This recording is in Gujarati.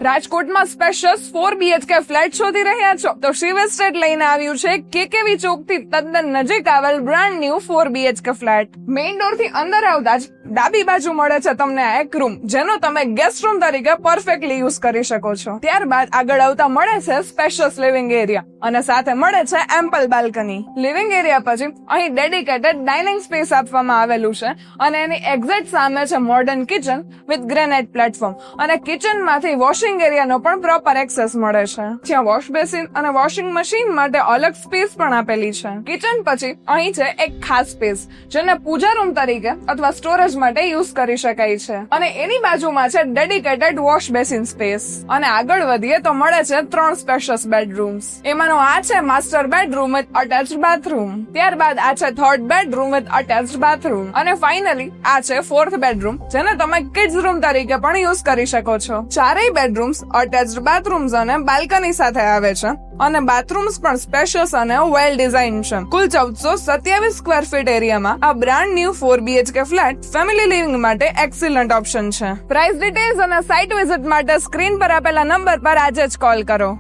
રાજકોટમાં સ્પેશિયસ 4 BHK ફ્લેટ શોધી રહ્યા છો તો શિવ એસ્ટેટ લઈને આવ્યું છે કેકેવી ચોકથી તદ્દન નજીક આવેલ brand new 4 BHK flat. Main door થી અંદર આવતા જ ડાબી બાજુ મળે છે તમને આ એક રૂમ, જેનો તમે ગેસ્ટ રૂમ તરીકે પરફેક્ટલી યુઝ કરી શકો છો. ત્યારબાદ આગળ આવતા મળે છે સ્પેશિયસ લિવિંગ એરિયા અને સાથે મળે છે એમ્પલ બાલ્કની. લિવિંગ એરિયા પછી અહીં ડેડિકેટેડ ડાઇનિંગ સ્પેસ આપવામાં આવેલું છે અને એની એક્ઝેક્ટ સામે છે modern kitchen with granite platform અને કિચન માંથી વોશિંગ એરિયાનો પણ પ્રોપર એક્સેસ મળે છે, જ્યાં વોશ બેસિન અને વોશિંગ મશીન માટે અલગ સ્પેસ પણ આપેલી છે. કિચન પછી અહીં છે એક ખાસ સ્પેસ જેને પૂજા રૂમ તરીકે અથવા સ્ટોરેજ માટે યુઝ કરી શકાય છે અને એની બાજુમાં છે ડેડિકેટેડ વોશ બેસિન સ્પેસ. અને આગળ વધીએ તો મળે છે 3 સ્પેશિયસ બેડરૂમ્સ. એમાંનો આ છે master bedroom with attached bathroom, ત્યારબાદ આ છે third bedroom with attached bathroom અને ફાઇનલી આ છે 4th બેડરૂમ, જેને તમે કિડ્સ રૂમ તરીકે પણ યુઝ કરી શકો છો. ચારેય બેડરૂમ્સ અટેચ્ડ બાથરૂમ્સ અને બાલ્કની સાથે આવે છે અને બાથરૂમ્સ પણ સ્પેશિયસ અને વેલ ડિઝાઇન છે. કુલ 1427 સ્ક્વેર ફીટ એરિયામાં આ brand new 4 BHK flat family living માટે એક્સિલન્ટ ઓપ્શન છે. પ્રાઇસ ડિટેલ્સ અને સાઇટ વિઝિટ માટે સ્ક્રીન પર આપેલા નંબર પર આજે જ કોલ કરો.